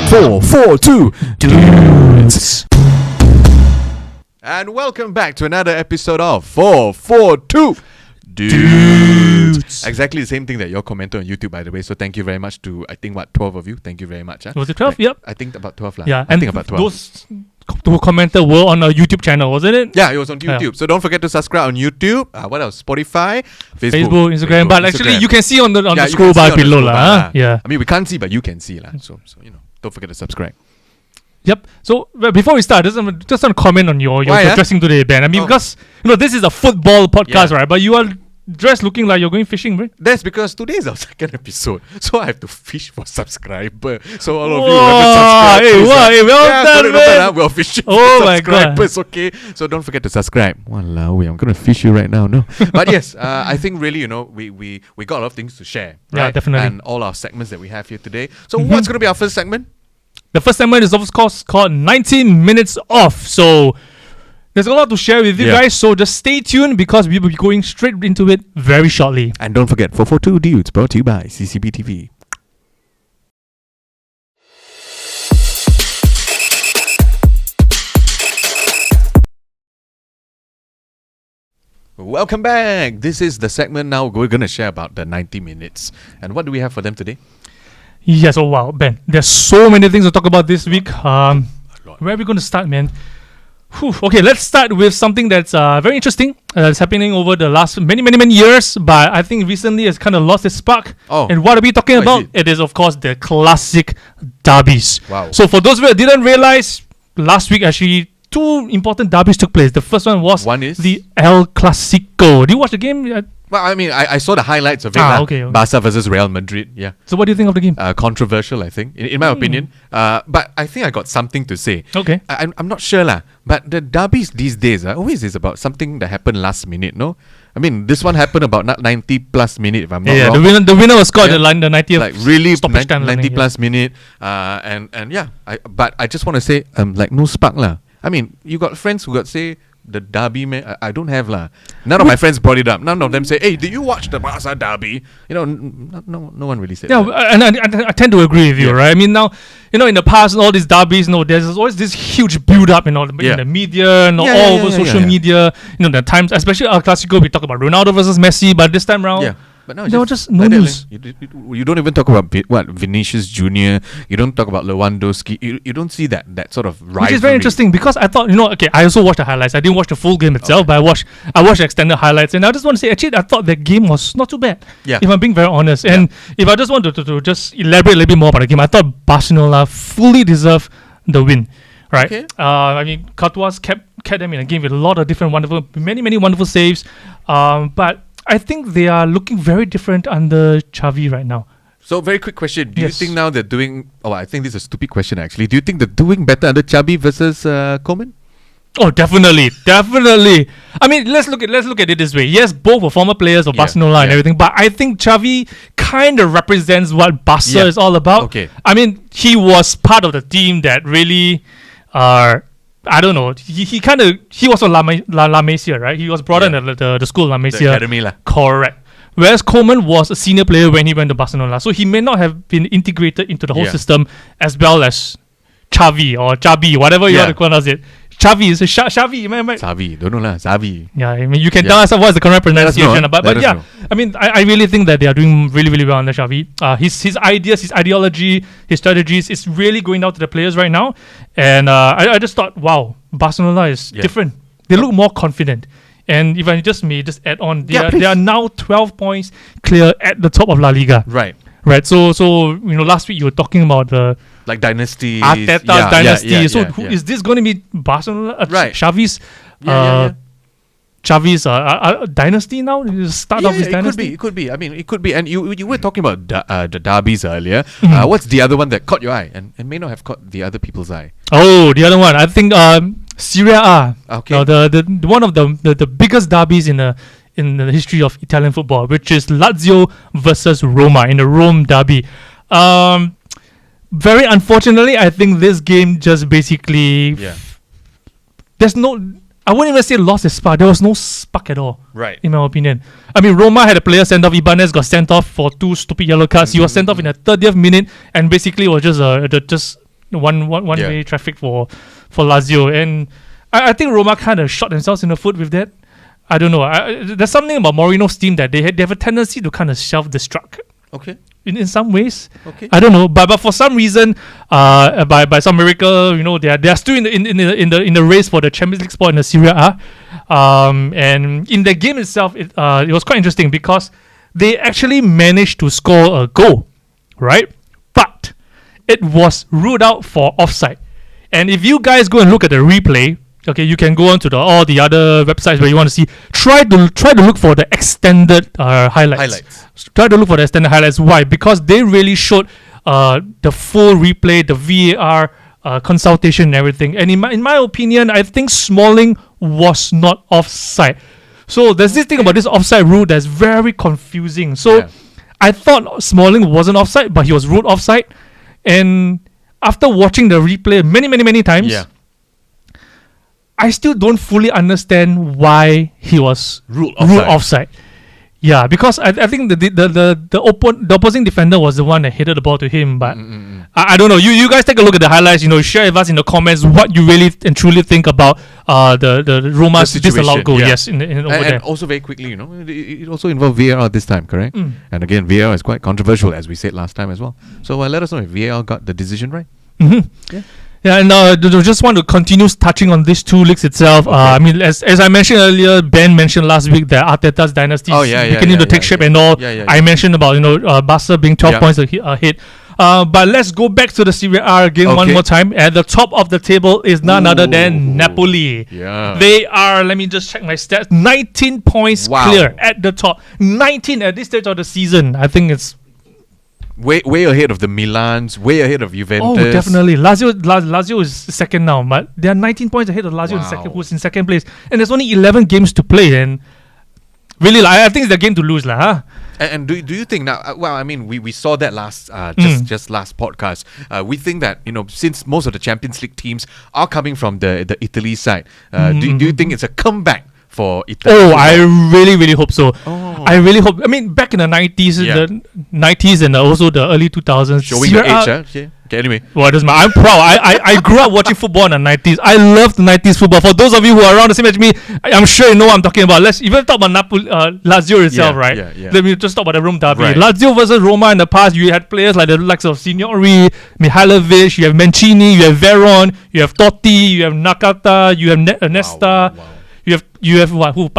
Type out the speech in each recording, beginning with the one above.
4, 4, 2, dudes. And welcome back to another episode of 442 Dudes. Exactly the same thing that your commented on YouTube, by the way. So thank you very much to, I think, 12 of you. Thank you very much. Was it 12? Yep. I think about 12. Yeah, I think about 12. Those who commented were on our YouTube channel, wasn't it? Yeah, it was on YouTube. Yeah. So don't forget to subscribe on YouTube. What else? Spotify, Facebook, Instagram. But actually, you can see on the scroll bar below. Yeah. I mean, we can't see, but you can see. So don't forget to subscribe. Yep. So before we start, just want to comment on your dressing today, Ben. I mean, because this is a football podcast, right? But you are dressed looking like you're going fishing, right? That's because today is our second episode, so I have to fish for subscriber. So all of you haven't subscribed. Hey, well done, man. We're fishing for subscribers, okay? So don't forget to subscribe. Walao, I'm gonna fish you right now, no? But yes, I think really, we got a lot of things to share, right? Yeah, definitely. And all our segments that we have here today. So what's gonna be our first segment? The first segment is of course called 19 Minutes Off. So there's a lot to share with you guys, so just stay tuned because we will be going straight into it very shortly. And don't forget, 442 Dudes brought to you by CCBTV. Welcome back. This is the segment now we're going to share about the 90 minutes. And what do we have for them today? Yes, oh wow, Ben. There's so many things to talk about this week. Where are we going to start, man? Okay, let's start with something that's very interesting. It's happening over the last many years, but I think recently it's kind of lost its spark. Oh. And what are we talking about? It is, of course, the classic derbies. Wow. So for those of you that didn't realize, last week actually two important derbies took place. The first one was the El Clasico. Did you watch the game? Well, I mean, I saw the highlights of it. Okay. Barca versus Real Madrid. Yeah. So what do you think of the game? Controversial, I think, in my opinion. But I think I got something to say. Okay. I'm not sure but the derbies these days always is about something that happened last minute, no? I mean, this one happened about 90 plus minute, if I'm not wrong. Yeah, the winner was scored at the 90th. Like really 90 plus minute. But I just want to say, no spark lah. I mean, you got friends who got say the derby, man. I don't have lah. None of my friends brought it up. None of them say, "Hey, did you watch the Barca derby?" No one really said. Yeah, that. and I tend to agree with you, right? I mean, now, in the past, all these derbies, there's always this huge build-up, in the media, all over social media. The times, especially El Clasico, we talk about Ronaldo versus Messi, but this time around. Yeah. But no, just no news. You don't even talk about Vinicius Junior. You don't talk about Lewandowski. You don't see that sort of rivalry. Which is very interesting because I thought, I also watched the highlights. I didn't watch the full game itself, but I watched the extended highlights, and I just want to say, actually, I thought the game was not too bad. Yeah. If I'm being very honest, and if I just want to just elaborate a little bit more about the game, I thought Barcelona fully deserved the win. Right. Okay. I mean, Courtois kept them in a game with a lot of different many wonderful saves. But I think they are looking very different under Xavi right now. So, very quick question. Do you think now they're doing... Oh, I think this is a stupid question, actually. Do you think they're doing better under Xavi versus Koeman? Oh, definitely. I mean, let's look at it this way. Yes, both were former players of Barcelona and everything, but I think Xavi kind of represents what Barca is all about. Okay. I mean, he was part of the team that really... I don't know. He was from La Masia, right? He was brought in the school La Masia. The academy lah. Correct. Whereas Koeman was a senior player when he went to Barcelona, so he may not have been integrated into the whole system as well as Xavi or Xabi, whatever you want to pronounce it. Xavi is Xavi, am I right? Xavi, don't know lah. Xavi. Yeah, I mean, you can tell us what's the correct pronunciation. But yeah, I mean, I really think that they are doing really, really well under Xavi. His ideas, his ideology, his strategies is really going down to the players right now. And I just thought, wow, Barcelona is different. They look more confident. And if I just may just add on, they are now 12 points clear at the top of La Liga. Right. So last week you were talking about the dynasty, Arteta's dynasty. Is this going to be Barcelona? Xavi's dynasty now? The start of his dynasty? It could be. I mean, it could be. And you were talking about the derbies earlier. What's the other one that caught your eye and may not have caught the other people's eye? Oh, the other one. I think Serie A. Okay. The one of the biggest derbies in the history of Italian football, which is Lazio versus Roma in the Rome derby. Very unfortunately, I think this game just basically... There's no... I wouldn't even say lost its spark. There was no spark at all. Right. In my opinion. I mean, Roma had a player sent off. Ibanez got sent off for 2 stupid yellow cards. He was sent off in the 30th minute and basically was just way traffic for Lazio, and I think Roma kind of shot themselves in the foot with that. I don't know. There's something about Mourinho's team that they have a tendency to kind of self-destruct. Okay. In some ways, okay. I don't know, but for some reason, by some miracle, they are still in the race for the Champions League spot in the Serie A. And in the game itself, it was quite interesting because they actually managed to score a goal, right? But it was ruled out for offside. And if you guys go and look at the replay, okay, you can go on to all the other websites where you want to see. Try to look for the extended highlights. Try to look for the extended highlights. Why? Because they really showed the full replay, the VAR consultation and everything. And in my opinion, I think Smalling was not offside. So there's this thing about this offside rule that's very confusing. So I thought Smalling wasn't offside, but he was ruled offside. And after watching the replay many times, I still don't fully understand why he was ruled offside. Yeah, because I think the opposing defender was the one that headed the ball to him. But I don't know. You guys take a look at the highlights. Share with us in the comments what you really and truly think about the Roma's disallowed goal. Yes, in over there. And also very quickly, it also involved VAR this time, correct? And again, VAR is quite controversial, as we said last time as well. So let us know if VAR got the decision right. Yeah, and just want to continue touching on these two leagues itself. Okay. I mean, as I mentioned earlier, Ben mentioned last week that Arteta's dynasty is beginning to take shape and all. I mentioned about Barca being 12 points ahead. But let's go back to the Serie A again one more time. At the top of the table is none other than Napoli. Yeah. They are, let me just check my stats, 19 points clear at the top. 19 at this stage of the season. I think it's way ahead of the Milans, way ahead of Juventus. Oh, definitely. Lazio is second now, but they are 19 points ahead of Lazio who's in second place. And there's only 11 games to play. And really, I think it's the game to lose, huh? And do you think now? Well, I mean, we saw that last just last podcast. We think that since most of the Champions League teams are coming from the Italy side, do you think it's a comeback for Italy? Oh, I really hope so. I really hope. I mean, back in the 90s, and also the early 2000s. Showing your age, huh? Okay, anyway. Well, it doesn't matter. I'm proud. I grew up watching football in the 90s. I loved the 90s football. For those of you who are around the same age as me, I'm sure you know what I'm talking about. Let's even talk about Lazio itself, right? Let me just talk about the Rome derby. Right. Lazio versus Roma in the past, you had players like the likes of Signori, Mihailovic, you have Mancini, you have Veron, you have Totti, you have Nakata, you have Nesta. Wow. You have what? Who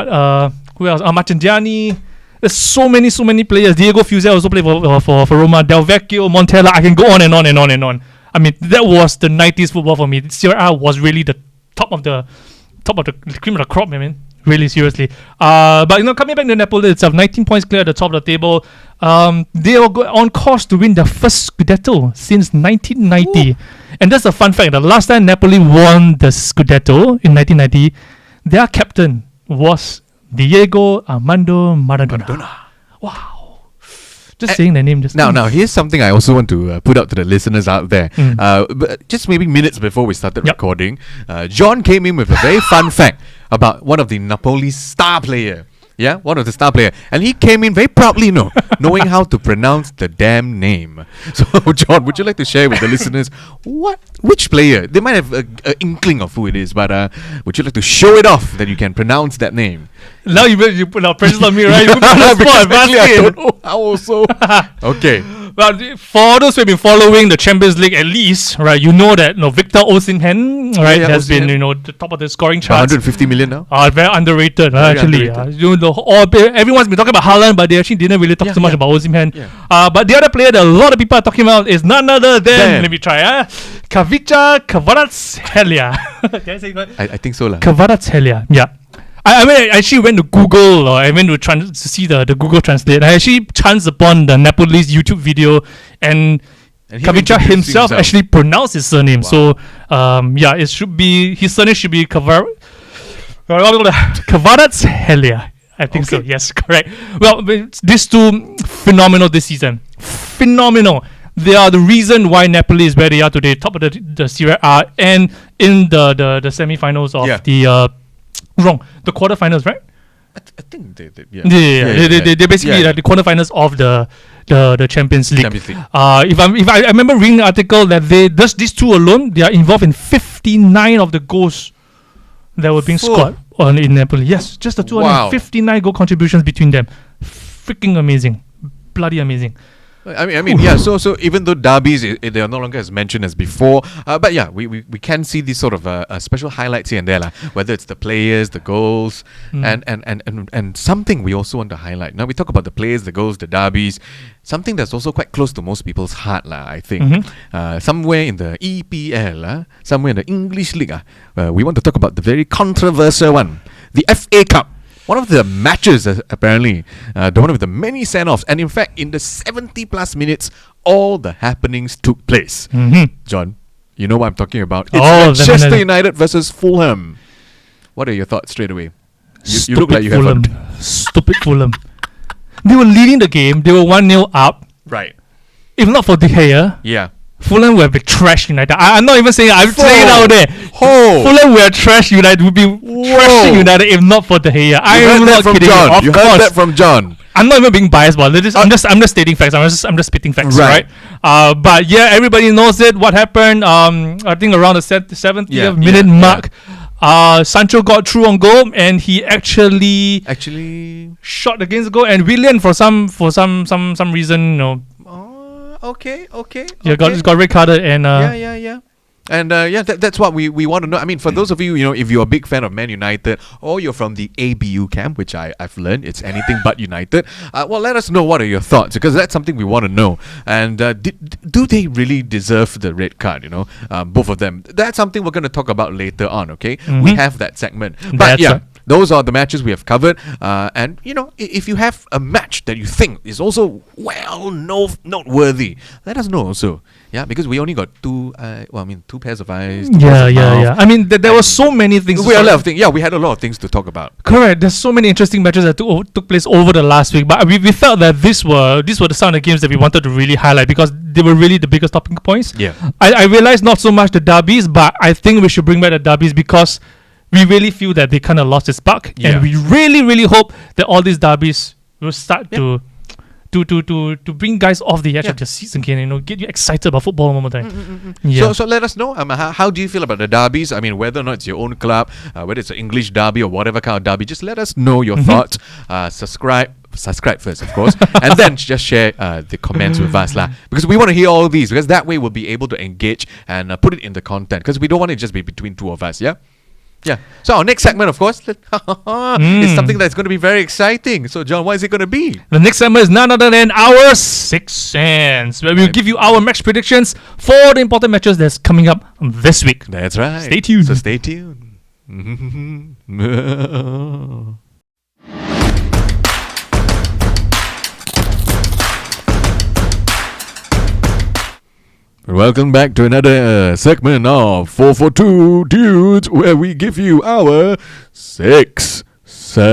else? Marcangiani. There's so many players. Diego Fusel also played for Roma. Del Vecchio, Montella. I can go on and on and on and on. I mean, that was the 90s football for me. Serie A was really the top of the cream of the crop, man. Really, seriously. But coming back to Napoli itself, 19 points clear at the top of the table. They are on course to win their first Scudetto since 1990. Ooh. And that's a fun fact. The last time Napoli won the Scudetto in 1990, their captain was Diego Armando Maradona. Wow. Just saying the name just now here's something I also want to put out to the listeners out there. But just maybe minutes before we started recording, John came in with a very fun fact about one of the Napoli's star player. Yeah, one of the star player. And he came in very proudly, knowing how to pronounce the damn name. So, John, would you like to share with the listeners which player? They might have an inkling of who it is, but would you like to show it off that you can pronounce that name? Now you put pressure on me, right? You put me on the spot. I don't know how also. Okay. But for those who have been following the Champions League at least, right, you know that Victor Osimhen, right, has been the top of the scoring charts. 150 million now. Very underrated, actually. Everyone's been talking about Haaland, but they actually didn't really talk so much about Osimhen. But the other player that a lot of people are talking about is none other than let me try, Kavica Kvaratskhelia. Can I say that? I think so, lah. Kvaratskhelia, yeah. I actually went to Google, or I went to see the Google Translate. I actually chanced upon the Napoli's YouTube video, and Kavica himself actually pronounced his surname. Wow. So, it should be, his surname should be Kvaratskhelia. I think so. Yes, correct. Well, these two, phenomenal this season. Phenomenal. They are the reason why Napoli is where they are today, top of the Serie A, and in the semi-finals of the quarterfinals, right? I think they basically the quarterfinals of the the Champions League. Champions League. If I remember reading an article that these two alone, they are involved in 59 of the goals that were being scored in Napoli. Yes, just the two alone. 59 goal contributions between them. Freaking amazing. Bloody amazing. I mean, yeah. So even though derbies they are no longer as mentioned as before, but yeah, we can see these sort of special highlights here and there, whether it's the players, the goals, and something we also want to highlight. Now we talk about the players, the goals, the derbies. Something that's also quite close to most people's heart, I think. Somewhere in the EPL, somewhere in the English League, we want to talk about the very controversial one, the FA Cup. One of the matches, apparently, one of the many send-offs. And in fact, in the 70 plus minutes, all the happenings took place. John, you know what I'm talking about. It's Manchester United versus Fulham. What are your thoughts straight away? You look like you Fulham. have Stupid Fulham. They were leading the game. They were 1-0 up. Right. If not for De Gea, Yeah. Fulham would have been trash United. I'm not even saying I'm saying it out there. Fulham would have trash United. Would be trashing United if not for De Gea. I'm not kidding. John. You heard that from John. I'm not even being biased, but I'm just stating facts. I'm just spitting facts, right? But yeah, everybody knows it. What happened? I think around the 70th minute mark. Sancho got through on goal, and he actually shot against the goal. And Willian, for some reason, Okay. Yeah, got red carded and yeah. And that's what we want to know. I mean, for those of you, if you're a big fan of Man United or you're from the ABU camp, which I've learned it's anything but United, well, let us know what are your thoughts, because that's something we want to know. And do they really deserve the red card? Both of them. That's something we're going to talk about later on. Okay, we have that segment. But those are the matches we have covered. And if you have a match that you think is also noteworthy, let us know also. Yeah, because we only got two pairs of eyes. Yeah. I mean, there were so many things. We had a lot of things. Yeah, we had a lot of things to talk about. Correct. There's so many interesting matches that took place over the last week. But we felt that these were the sound of games that we wanted to really highlight because they were really the biggest talking points. Yeah. I realized not so much the derbies, but I think we should bring back the derbies because we really feel that they kind of lost its spark, and we really, really hope that all these derbies will start to bring guys off the edge of their seats again, get you excited about football one more time. So let us know. How do you feel about the derbies? I mean, whether or not it's your own club, whether it's an English derby or whatever kind of derby, just let us know your thoughts. Subscribe first, of course, and then just share the comments with us, because we want to hear all these, because that way we'll be able to engage and put it in the content, because we don't want it to just be between two of us. Yeah. So our next segment, of course, is something that's going to be very exciting. So, John, what is it going to be? The next segment is none other than our Sixth Sense, where we'll give you our match predictions for the important matches that's coming up this week. That's right. Stay tuned. So stay tuned. Welcome back to another segment of 442 Dudes, where we give you our Sixth Sense.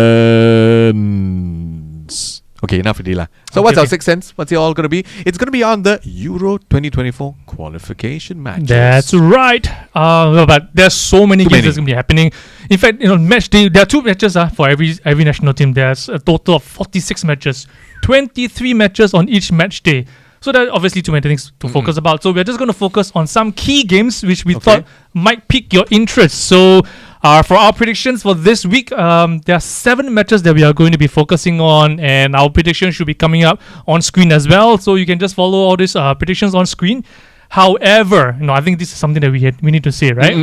Okay, enough already lah. So what's our Sixth Sense? What's it all going to be? It's going to be on the Euro 2024 qualification matches. That's right. But there's so many games that's going to be happening. In fact, match day, there are 2 matches for every national team. There's a total of 46 matches, 23 matches on each match day. So there are obviously too many things to focus about. So we're just going to focus on some key games which we thought might pique your interest. So for our predictions for this week, there are 7 matches that we are going to be focusing on, and our predictions should be coming up on screen as well. So you can just follow all these predictions on screen. However, I think this is something that we need to say, right?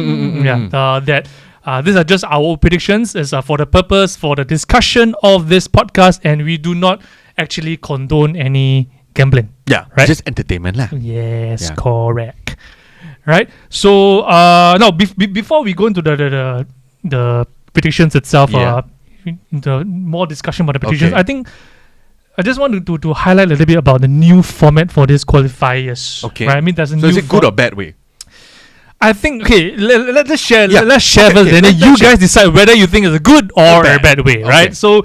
These are just our predictions as for the discussion of this podcast, and we do not actually condone any gambling. Yeah, right. Just entertainment lah. Yes, correct. Right. So now before we go into the predictions itself, the more discussion about the predictions, I think I just wanted to highlight a little bit about the new format for this qualifiers. Okay. Right. I mean, there's a so is it good or bad way? I think let's share. Yeah. Let's share Okay, first, okay, and then let's you share. guys decide whether you think it's a good or a bad way, Okay. right? So,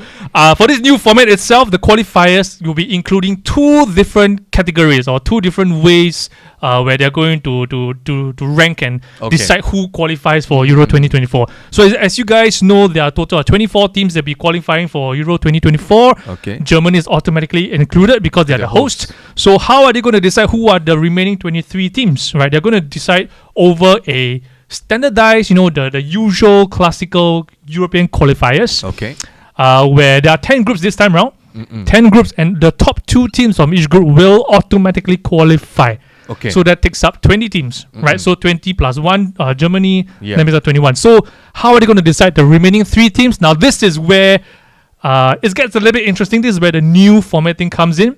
for this new format itself, the qualifiers will be including two different categories or two different ways where they're going to rank and decide who qualifies for Euro 2024. So, as you guys know, there are a total of 24 teams that will be qualifying for Euro 2024. Okay. Germany is automatically included because they are the host. So, how are they going to decide who are the remaining 23 teams? Right? They're going to decide over a standardized, the usual classical European qualifiers. Okay. Where there are 10 groups this time around. 10 groups, and the top 2 teams from each group will automatically qualify. Okay. So that takes up 20 teams, right? So 20 plus 1, Germany, Yeah. that makes up 21. So how are they going to decide the remaining 3 teams? Now this is where it gets a little bit interesting. This is where the new formatting comes in.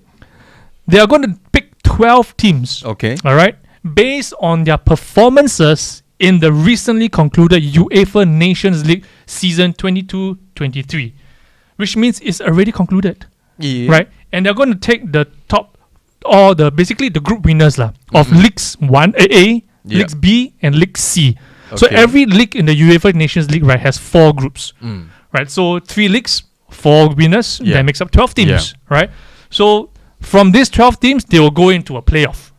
They are going to pick 12 teams. Okay. All right, based on their performances in the recently concluded UEFA Nations League season 22-23, which means it's already concluded, Yeah. right? And they're going to take the top, or basically the group winners of Leagues 1A, Leagues B, and League C. So Okay. every league in the UEFA Nations League, right, has 4 groups, right? So 3 leagues, 4 winners, Yeah. that makes up 12 teams, right? So from these 12 teams, they will go into a playoff,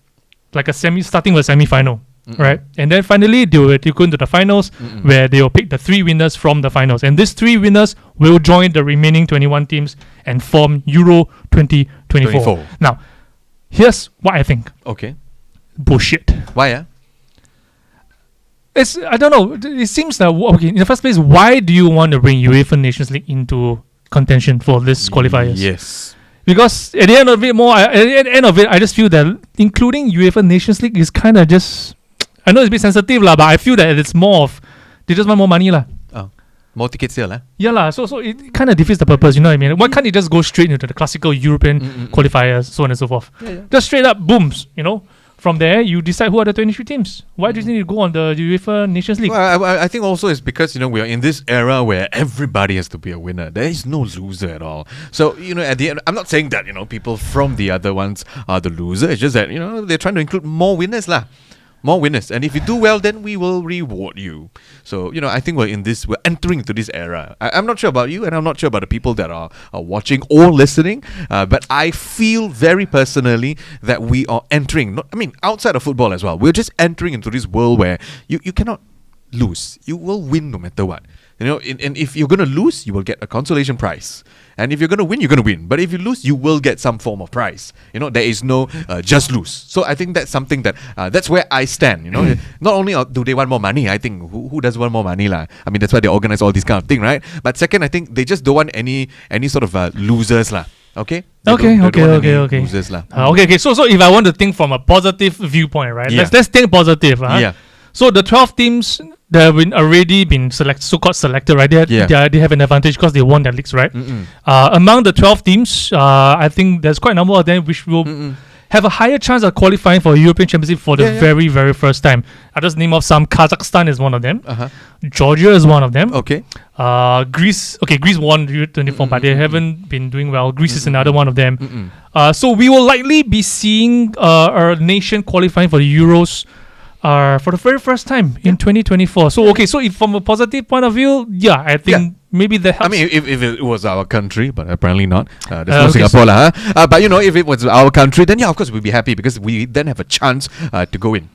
like starting with a semi-final, right? And then finally, they will go into the finals, where they will pick the 3 winners from the finals. And these 3 winners will join the remaining 21 teams and form Euro 2024. 24. Now, here's what I think. Okay. Bullshit. Why? I don't know. It seems that, in the first place, why do you want to bring UEFA Nations League into contention for this qualifiers? Yes. Because at the end of it, I just feel that including UEFA Nations League is kind of just, I know it's a bit sensitive but I feel that it's more of, they just want more money Oh, more tickets here Yeah so it kind of defeats the purpose, you know what I mean? Why can't it just go straight into the classical European qualifiers, so on and so forth? Just straight up booms, From there, you decide who are the 23 teams. Why do you need to go on the UEFA Nations League? Well, I think also it's because, we are in this era where everybody has to be a winner. There is no loser at all. So, at the end, I'm not saying that, people from the other ones are the loser. It's just that, they're trying to include more winners More winners. And if you do well, then we will reward you. So, I think we're entering into this era. I'm not sure about you, and I'm not sure about the people that are watching or listening, but I feel very personally that we are entering, outside of football as well, we're just entering into this world where you cannot lose. You will win no matter what. And if you're going to lose, you will get a consolation prize. And if you're going to win, you're going to win. But if you lose, you will get some form of prize. There is no just lose. So I think that's something that, that's where I stand. Not only do they want more money, I think, who doesn't want more money? That's why they organize all this kind of thing, right? But second, I think they just don't want any sort of losers. Okay? Okay. Losers. Okay. So if I want to think from a positive viewpoint, right? Yeah. Let's think positive. Yeah. So the 12 teams that have already been so-called selected, right? They have an advantage because they won their leagues, right? Among the 12 teams, I think there's quite a number of them which will have a higher chance of qualifying for European Championship for the very, very first time. I'll just name off some. Kazakhstan is one of them. Georgia is one of them. Okay. Greece won Euro 24, but they haven't been doing well. Greece is another one of them. So we will likely be seeing our nation qualifying for the Euros for the very first time in 2024. So if from a positive point of view, I think maybe that helps. If it was our country, but apparently not. There's no Singapore but if it was our country, then of course we'd be happy because we then have a chance to go in.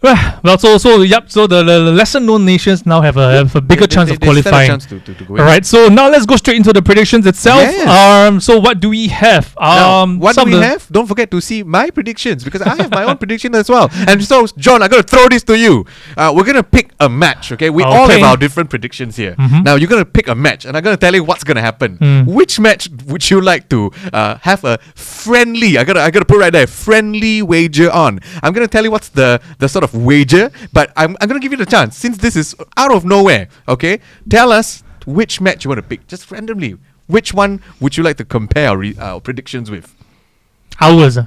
Well, so the lesser-known nations now have a bigger chance of qualifying. Chance to go in. All right, so now let's go straight into the predictions itself. Yes. So what do we have? What do we have? Don't forget to see my predictions because I have my own prediction as well. And so, John, I'm going to throw this to you. We're going to pick a match, okay? We all have our different predictions here. Now, you're going to pick a match, and I'm going to tell you what's going to happen. Which match would you like to have a friendly, I got to put right there, friendly wager on? I'm going to tell you what's the sort of wager, but I'm going to give you the chance since this is out of nowhere. Okay, tell us which match you want to pick just randomly. Which one would you like to compare our predictions with? Ours.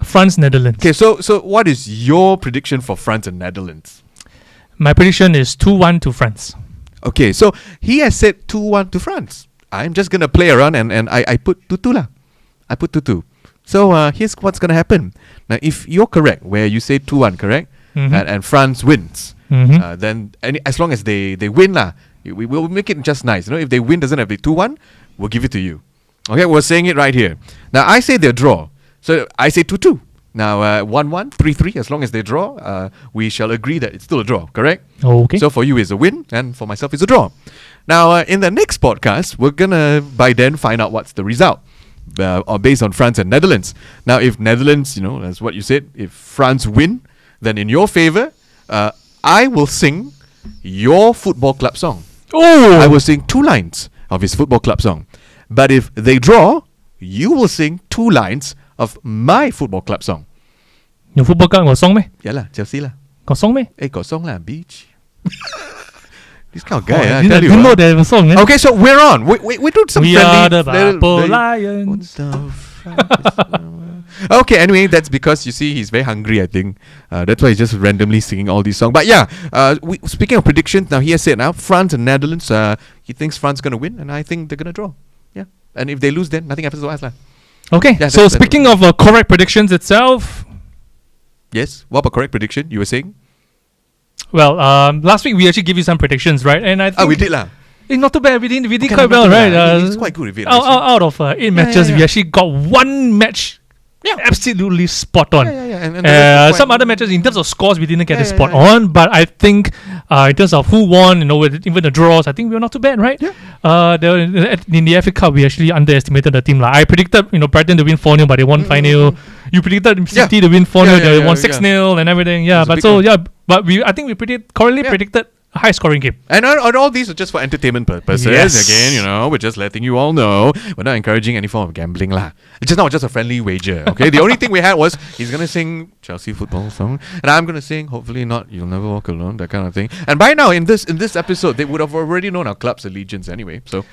France, Netherlands. Okay, so what is your prediction for France and Netherlands? My prediction is 2-1 to France. Okay, so he has said 2-1 to France. I'm just gonna play around and I put 2-2 lah. I put 2-2. So here's what's gonna happen. Now, if you're correct, where you say 2-1, correct? and France wins, then as long as they win lah, we will make it just nice. If they win, doesn't have to be 2-1, we'll give it to you. Okay, we're saying it right here. Now I say they draw, so I say 2-2. Now 1-1, 3-3. As long as they draw, we shall agree that it's still a draw. Correct? Okay. So for you is a win, and for myself is a draw. Now in the next podcast, we're gonna by then find out what's the result. Based on France and Netherlands. Now, if Netherlands, as what you said, if France win, then in your favor, I will sing your football club song. Oh! I will sing 2 lines of his football club song. But if they draw, you will sing 2 lines of my football club song. Your football club got song meh? Yeah lah, Chelsea lah. Got song meh? Got song lah, beach. This kind of guy, I didn't tell you. know there was a song. Okay, so we're on. We do some We friendly. are the Purple Lions. Okay, anyway, that's because you see he's very hungry. I think that's why he's just randomly singing all these songs. But yeah, speaking of predictions, now he has said France and Netherlands. He thinks France is gonna win, and I think they're gonna draw. Yeah, and if they lose, then nothing happens to us lah. Okay, Yeah, so speaking of correct predictions itself. Yes, what about correct prediction? You were saying? Well, last week we actually gave you some predictions, right? And I think we did lah. Not too bad. We did Okay, quite well, right? It's quite good with it. Out of 8 matches, we actually got 1 match absolutely spot on. And some other matches, in terms of scores, we didn't get it spot on. But I think in terms of who won, even the draws, I think we were not too bad, right? Yeah. In the FA Cup, we actually underestimated the team. I predicted, Brighton to win 4-0, but they won 5-0. You predicted City to win 4-0, they won 6-0 and everything. Yeah, but I think we predicted a high scoring game. And all these are just for entertainment purposes. Yes. Again, we're just letting you all know we're not encouraging any form of gambling lah. It's just a friendly wager. Okay, the only thing we had was he's gonna sing Chelsea football song, and I'm gonna sing hopefully not You'll Never Walk Alone, that kind of thing. And by now in this episode, they would have already known our club's allegiance anyway. So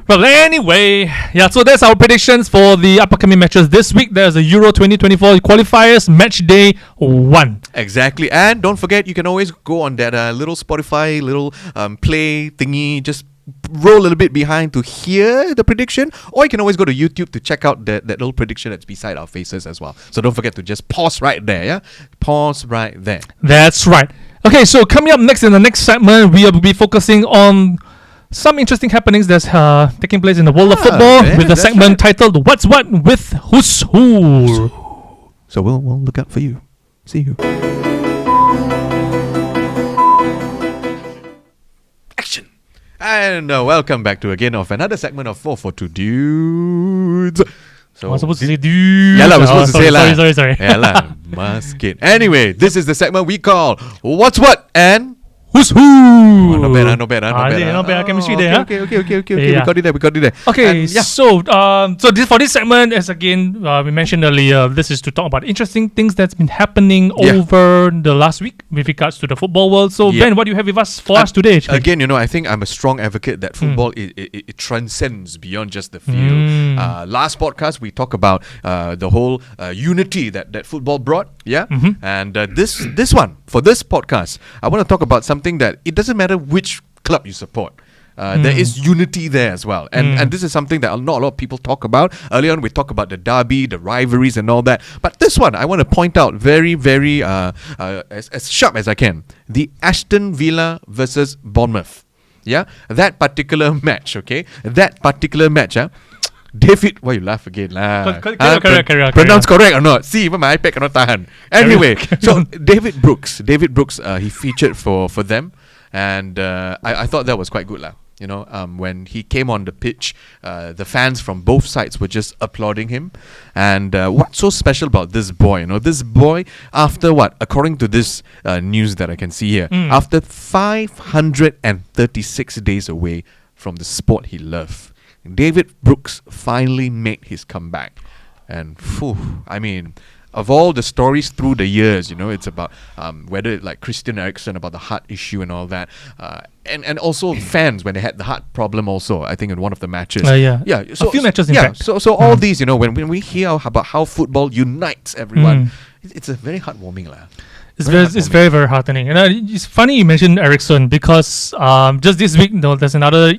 Well, anyway, so that's our predictions for the upcoming matches this week. There's a Euro 2024 qualifiers, match day 1. Exactly. And don't forget, you can always go on that little Spotify play thingy, just roll a little bit behind to hear the prediction, or you can always go to YouTube to check out that little prediction that's beside our faces as well. So don't forget to just pause right there. Pause right there. That's right. Okay, so coming up next in the next segment, we will be focusing on some interesting happenings that's taking place in the world of football with the segment titled What's What with Who's Who. So we'll look out for you. See you. Action. And welcome back to another segment of 442 Dudes. So I was supposed to say dude. Yeah, I was supposed to say lah. Sorry. Yeah lah, musket. Anyway, this is the segment we call What's What and Who's Who. Not bad, not bad. Not bad. Chemistry there. Okay. We got it there. Okay, so for this segment, as again we mentioned earlier, this is to talk about interesting things that's been happening over the last week with regards to the football world. So Ben, what do you have with us for us today? Actually? Again, I think I'm a strong advocate that football it transcends beyond just the field. Last podcast we talked about the whole unity that football brought. And this one for this podcast, I want to talk about something that it doesn't matter which club you support. There is unity there as well. And this is something that not a lot of people talk about. Earlier on, we talked about the derby, the rivalries and all that. But this one, I want to point out very, very as sharp as I can. The Aston Villa versus Bournemouth. That particular match, David, why you laugh again lah? Correct. Pronounce correct or not? See, even my iPad cannot tahan. Anyway, so David Brooks, he featured for them, and I thought that was quite good lah. When he came on the pitch, the fans from both sides were just applauding him. And what's so special about this boy? This boy, after what? According to this news that I can see here, after 536 days away from the sport he loved, David Brooks finally made his comeback. And of all the stories through the years, it's about whether like Christian Eriksen about the heart issue and all that, and also fans when they had the heart problem also, I think in one of the matches. So, a few matches in fact. So all these, when we hear about how football unites everyone, it's a very heartwarming lah. It's very, very heartening. And it's funny you mentioned Eriksen because just this week, there's another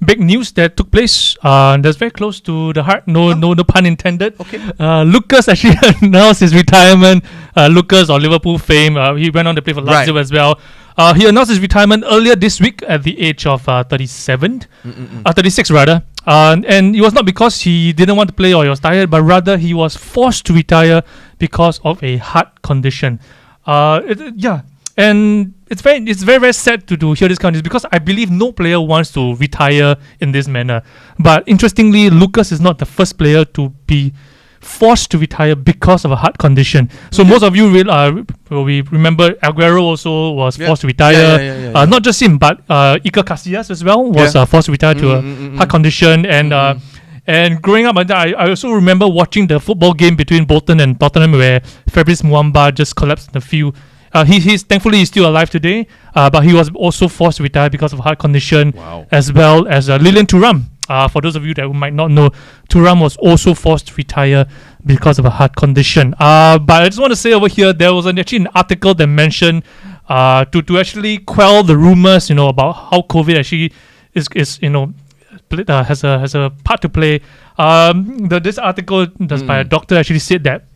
big news that took place that's very close to the heart. No pun intended. Okay. Lucas actually announced his retirement Lucas or Liverpool fame. He went on to play for Lazio as well. He announced his retirement earlier this week at the age of 36 rather. And it was not because he didn't want to play or he was tired, but rather he was forced to retire because of a heart condition. And it's very sad to hear this kind of news, because I believe no player wants to retire in this manner. But interestingly, Lucas is not the first player to be forced to retire because of a heart condition. So most of you we remember Aguero also was forced to retire. Not just him, but Iker Casillas as well was forced to retire to a heart condition. And growing up, I also remember watching the football game between Bolton and Tottenham where Fabrice Muamba just collapsed in the field. He's thankfully he's still alive today, but he was also forced to retire because of a heart condition, as well as Lilian Thuram. For those of you that might not know, Thuram was also forced to retire because of a heart condition. But I just want to say over here, there was actually an article that mentioned to actually quell the rumors, about how COVID actually is has a part to play. This article by a doctor actually said that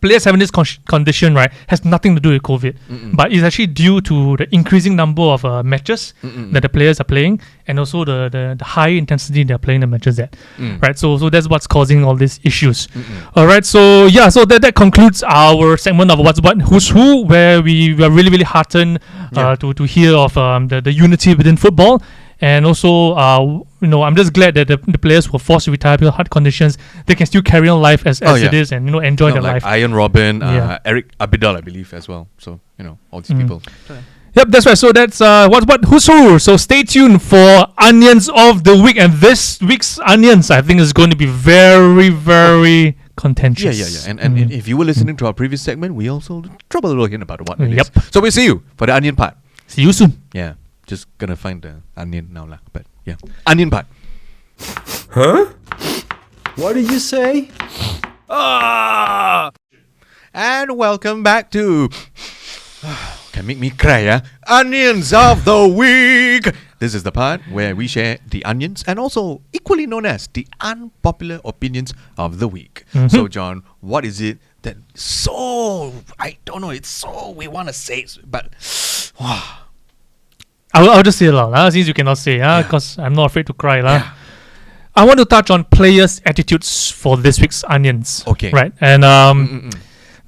players having this condition, right, has nothing to do with COVID, but it's actually due to the increasing number of matches that the players are playing, and also the high intensity they're playing the matches at, right? So that's what's causing all these issues. All right, so that concludes our segment of What's What, Who's Who, where we were really heartened to hear of the unity within football. And also, I'm just glad that the players who were forced to retire because of heart conditions, they can still carry on life as it is, and enjoy their life. Ian Robin, Eric Abidal, I believe, as well. So all these people. Yep, that's right. So that's who's who. So stay tuned for Onions of the Week, and this week's Onions, I think, is going to be very, very contentious. And if you were listening to our previous segment, we also drop a little hint about what it is. So we'll see you for the onion part. See you soon. Yeah. Just gonna find the onion now lah, but yeah, onion part. Huh? What did you say? And welcome back to can make me cry, Onions of the Week. This is the part where we share the onions and also equally known as the unpopular opinions of the week. So John, what is it that I don't know, it's so we want to say it, but I'll just say it loud, since you cannot say, because I'm not afraid to cry. I want to touch on players' attitudes for this week's Onions. Okay. Right? And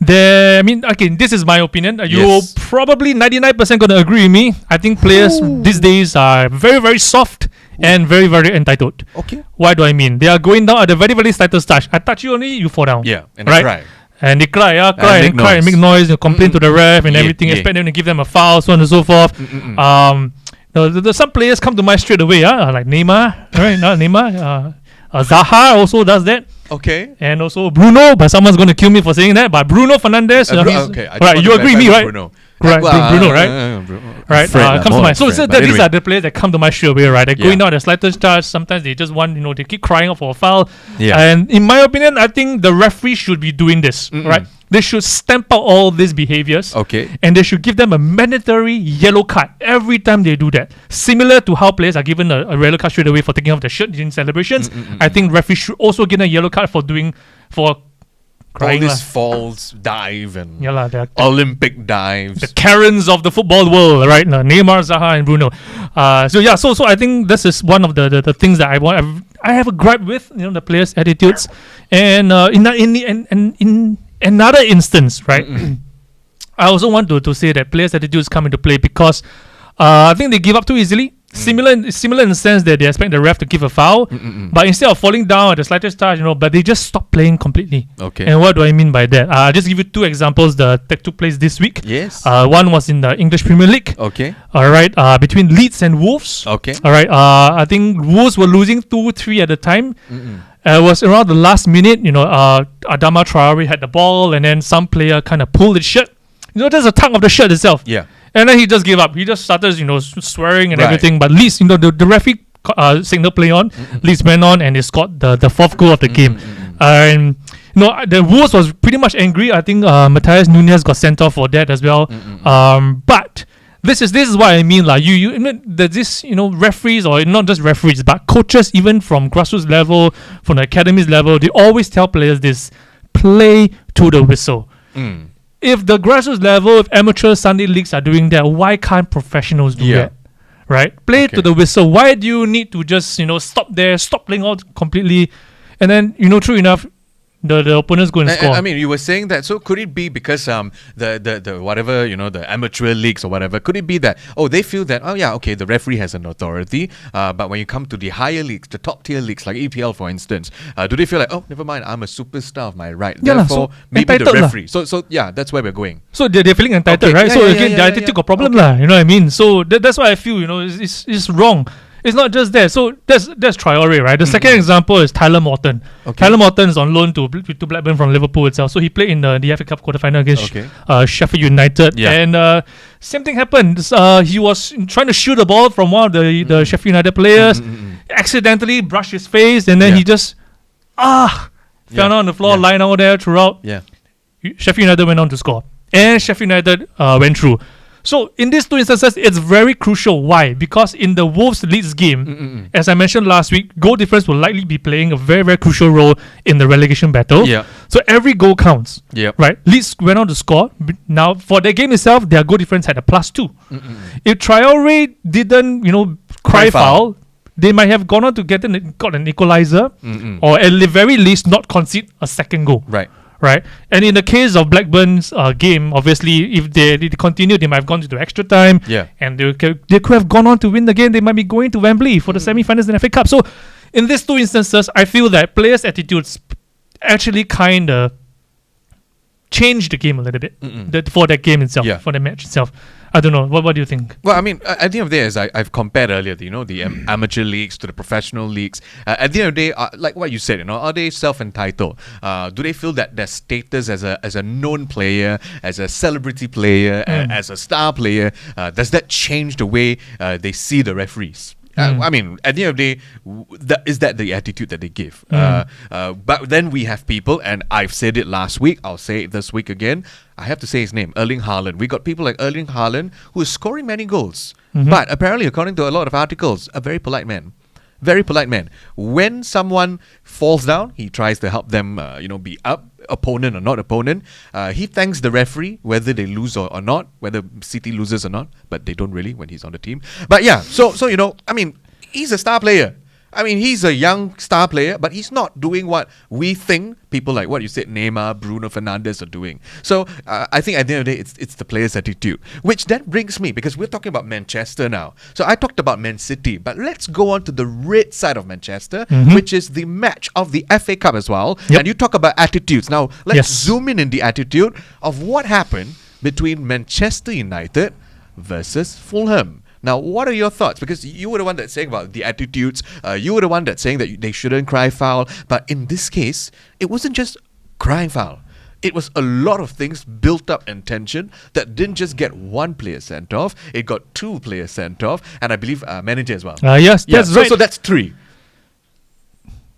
this is my opinion. You're probably 99% going to agree with me. I think players these days are very, very soft and very, very entitled. Okay. Why do I mean? They are going down at the very, very slightest touch. I touch you only, you fall down. Yeah, and right? cry. And they cry and make noise, complain to the ref and everything, expect them to give them a foul, so on and so forth. Some players come to mind straight away, like Neymar, right? Not Neymar. Zaha also does that. Okay. And also Bruno, but someone's going to kill me for saying that. But Bruno Fernandes. Right, you agree with me, right? Bruno. Right, Bruno, right? Right, comes to mind. So these are the players that come to mind straight away, right? They're going down at the slightest charge. Sometimes they just want, they keep crying out for a foul. Yeah. And in my opinion, I think the referee should be doing this, right? They should stamp out all these behaviors. Okay. And they should give them a mandatory yellow card every time they do that. Similar to how players are given a yellow card straight away for taking off their shirt during celebrations. I think referees should also get a yellow card for crying. All these falls dive and the Olympic dives. The Karens of the football world, right? Neymar, Zaha, and Bruno. So I think this is one of the things that I want. I have a gripe with, the players' attitudes, and in another instance, right? I also want to say that players' attitudes come into play because I think they give up too easily. Similar in the sense that they expect the ref to give a foul, but instead of falling down at the slightest touch, but they just stop playing completely. Okay. And what do I mean by that? I'll just give you two examples that took place this week. Yes. One was in the English Premier League. Okay. All right. Between Leeds and Wolves. Okay. All right. I think Wolves were losing 2-3 at the time. It was around the last minute. Adama Traore had the ball, and then some player kind of pulled his shirt. There's a tug of the shirt itself. Yeah. And then he just gave up. He just started, swearing and everything. But Leeds, the referee signal play on. Leeds went on and they scored the fourth goal of the game. And the Wolves was pretty much angry. I think Matthias Nunes got sent off for that as well. But this is what I mean. Like there's referees, or not just referees, but coaches, even from grassroots level, from the academies level, they always tell players this: play to the whistle. if the grassroots level, if amateur Sunday leagues are doing that, why can't professionals do that? Right? Play to the whistle. Why do you need to just, stop there, stop playing out completely, and then, true enough, the opponents go and score. I mean, you were saying that. So could it be because the whatever, the amateur leagues or whatever, could it be that they feel that the referee has an authority, but when you come to the higher leagues, the top tier leagues like EPL for instance, do they feel like never mind, I'm a superstar of my right, therefore maybe the referee. So that's where we're going. So they're feeling entitled, right? So again, the attitude got problem lah. You know what I mean? So that's why I feel it's wrong. It's not just that. So that's Traore, right? The second example is Tyler Morton. Tyler Morton is on loan to Blackburn from Liverpool itself. So he played in the FA Cup quarterfinal against Sheffield United. Yeah. And same thing happened. He was trying to shoot a ball from one of the Sheffield United players, accidentally brushed his face, and then he just fell down on the floor, lying out there throughout. Yeah. Sheffield United went on to score. And Sheffield United went through. So in these two instances, it's very crucial. Why? Because in the Wolves-Leeds game, as I mentioned last week, goal difference will likely be playing a very, very crucial role in the relegation battle. Yeah. So every goal counts. Yeah. Right? Leeds went on to score. Now, for the game itself, their goal difference had a +2. If Traore didn't, cry foul, they might have gone on to got an equalizer, or at the very least not concede a second goal. Right, and in the case of Blackburn's game, obviously, if they continued, they might have gone to the extra time. Yeah, and they could have gone on to win the game. They might be going to Wembley for the semi-finals in the FA Cup. So, in these two instances, I feel that players' attitudes actually kind of changed the game a little bit for that game itself, for the match itself. I don't know. What do you think? Well, I mean, at the end of the day, as I've compared earlier, the amateur leagues to the professional leagues. At the end of the day, like what you said, are they self-entitled? Do they feel that their status as a known player, as a celebrity player, as a star player, does that change the way they see the referees? I mean, at the end of the day, is that the attitude that they give? But then we have people, and I've said it last week, I'll say it this week again, I have to say his name, Erling Haaland. We got people like Erling Haaland who is scoring many goals. But apparently, according to a lot of articles, a very polite man. Very polite man. When someone falls down, he tries to help them, be up, opponent or not opponent. He thanks the referee, whether they lose or not, whether City loses or not, but they don't really when he's on the team. But yeah, so I mean, he's a star player. I mean, he's a young star player, but he's not doing what we think people like what you said, Neymar, Bruno Fernandes are doing. So I think at the end of the day, it's the player's attitude. Which then brings me, because we're talking about Manchester now. So I talked about Man City, but let's go on to the red side of Manchester, which is the match of the FA Cup as well. And you talk about attitudes. Now, let's zoom in the attitude of what happened between Manchester United versus Fulham. Now, what are your thoughts? Because you were the one that's saying about the attitudes. You were the one that's saying that they shouldn't cry foul. But in this case, it wasn't just crying foul. It was a lot of things built up in tension that didn't just get one player sent off. It got two players sent off. And I believe manager as well. Yes, that's right. So that's three.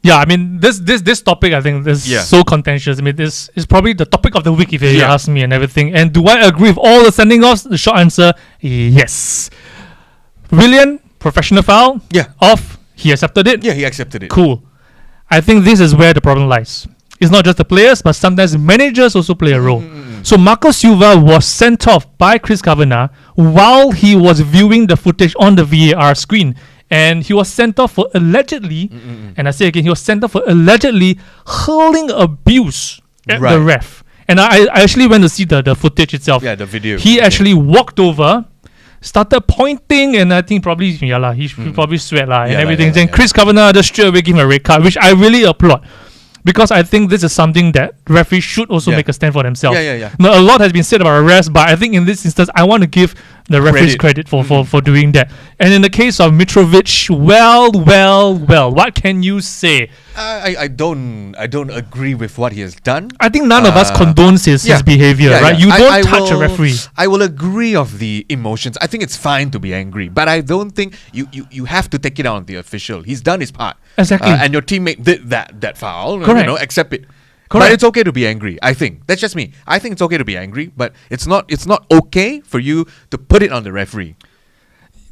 Yeah, I mean, this topic, I think, is so contentious. I mean, this is probably the topic of the week if you ask me and everything. And do I agree with all the sending offs? The short answer, yes. Willian, professional foul. Yeah. Off. He accepted it. Yeah, he accepted it. Cool. I think this is where the problem lies. It's not just the players, but sometimes managers also play a role. So Marco Silva was sent off by Chris Kavanagh while he was viewing the footage on the VAR screen. And he was sent off for allegedly, and I say again, he was sent off for allegedly hurling abuse at the ref. And I actually went to see the footage itself. Yeah, the video. He actually walked over, started pointing, and I think probably he probably sweat and everything. Then Chris Kavanagh just straight away gave him a red card, which I really applaud, because I think this is something that referees should also make a stand for themselves. Now, a lot has been said about arrests, but I think in this instance, I want to give the referees credit for doing that. And in the case of Mitrovic, well, what can you say? I don't agree with what he has done. I think none of us condones his behavior, right? You don't touch a referee. I will agree of the emotions. I think it's fine to be angry, but I don't think you have to take it out on the official. He's done his part. Exactly. And your teammate did that foul. Correct. Accept it. Correct. But it's okay to be angry, I think. That's just me. I think it's okay to be angry, but it's not okay for you to put it on the referee.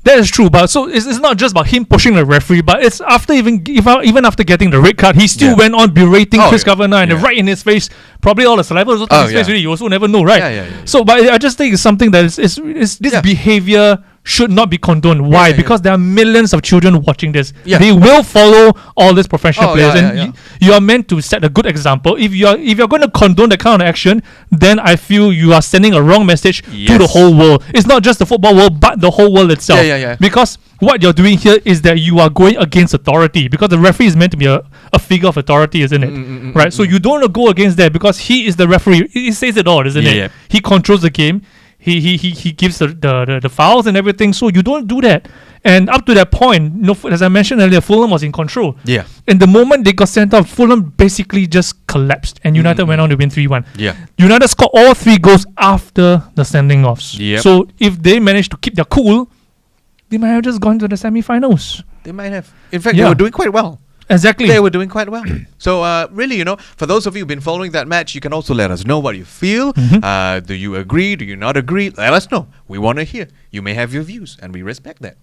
That is true, but so it's not just about him pushing the referee, but it's after even after getting the red card, he still went on berating Chris Kavanagh and right in his face. Probably all the saliva was on his face. Really, you also never know, right? Yeah. So, but I just think it's something that is this behavior should not be condoned. Why? Because there are millions of children watching this. They will follow all these professional players, and you are meant to set a good example. If you're going to condone that kind of action, then I feel you are sending a wrong message to the whole world. It's not just the football world, but the whole world itself. Because what you're doing here is that you are going against authority, because the referee is meant to be a figure of authority, isn't it? Right? So you don't go against that because he is the referee. He says it all, isn't it? He controls the game. He gives the fouls and everything. So you don't do that. And up to that point, as I mentioned earlier, Fulham was in control. Yeah. And the moment they got sent off, Fulham basically just collapsed, and United went on to win 3-1. Yeah. United scored all 3 goals after the sending offs. Yeah. So if they managed to keep their cool, they might have just gone to the semi-finals. They might have. In fact, they were doing quite well. Exactly. They were doing quite well. So, really, for those of you who've been following that match, you can also let us know what you feel. Do you agree? Do you not agree? Let us know. We want to hear. You may have your views, and we respect that.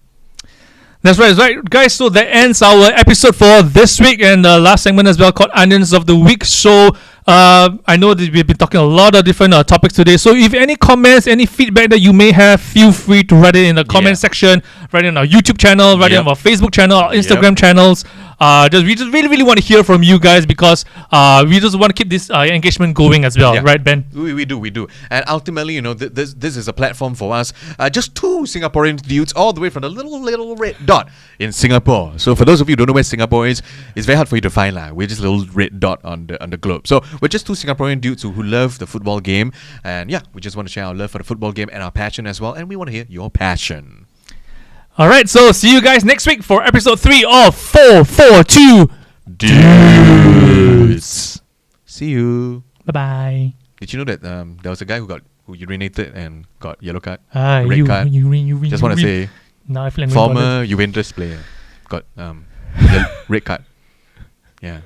That's right, guys. So that ends our episode for this week, and the last segment as well, called Onions of the Week. So I know that we've been talking a lot of different topics today. So if any comments, any feedback that you may have, feel free to write it in the comment section, write it on our YouTube channel, write it on our Facebook channel, our Instagram channels. We just really want to hear from you guys, because we just want to keep this engagement going as well, right, Ben? We do. And ultimately, this is a platform for us. Just 2 Singaporean dudes all the way from the little red dot in Singapore. So for those of you who don't know where Singapore is, it's very hard for you to find. We're just a little red dot on the globe. So we're just 2 Singaporean dudes who love the football game. And we just want to share our love for the football game and our passion as well. And we want to hear your passion. Alright, so see you guys next week for episode 3 of 442 Dudes. See you. Bye-bye. Did you know that there was a guy who urinated and got yellow card? Red card. Just want to say, now I feel like former Juventus player got red card. Yeah.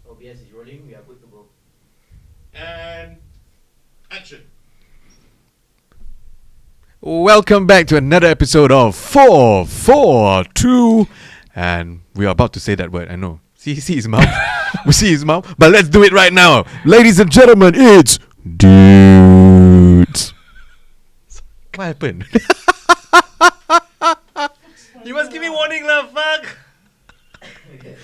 OBS is rolling, we are good to go. And action. Welcome back to another episode of 442. And we are about to say that word, I know. See his mouth. We see his mouth. But let's do it right now. Ladies and gentlemen, it's Dudes. What happened? You must give me warning, love, fuck. Okay.